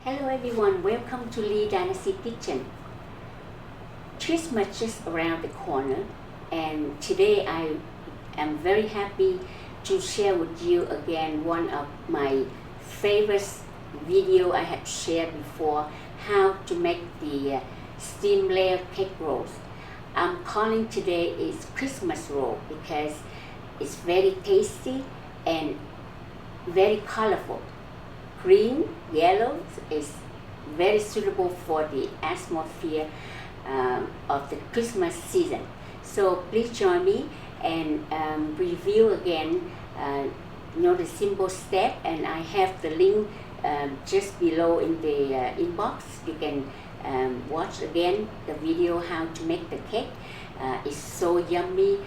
Hello everyone, welcome to Lee Dynasty Kitchen. Christmas just around the corner, and today I am very happy to share with you again one of my favorite video I had shared before, how to make the steam layer cake rolls. I'm calling today is Christmas roll because it's very tasty and very colorful. Green, yellow is very suitable for the atmosphere of the Christmas season. So please join me and review again the simple step, and I have the link just below in the inbox. You can watch again the video how to make the cake. It's so yummy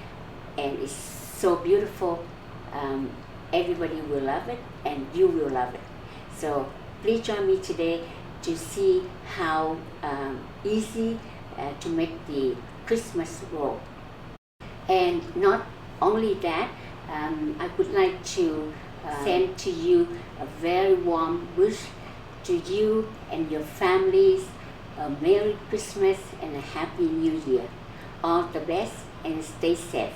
and it's so beautiful. Everybody will love it and you will love it. So please join me today to see how easy to make the Christmas roll. And not only that, I would like to send to you a very warm wish to you and your families, a Merry Christmas and a Happy New Year. All the best and stay safe.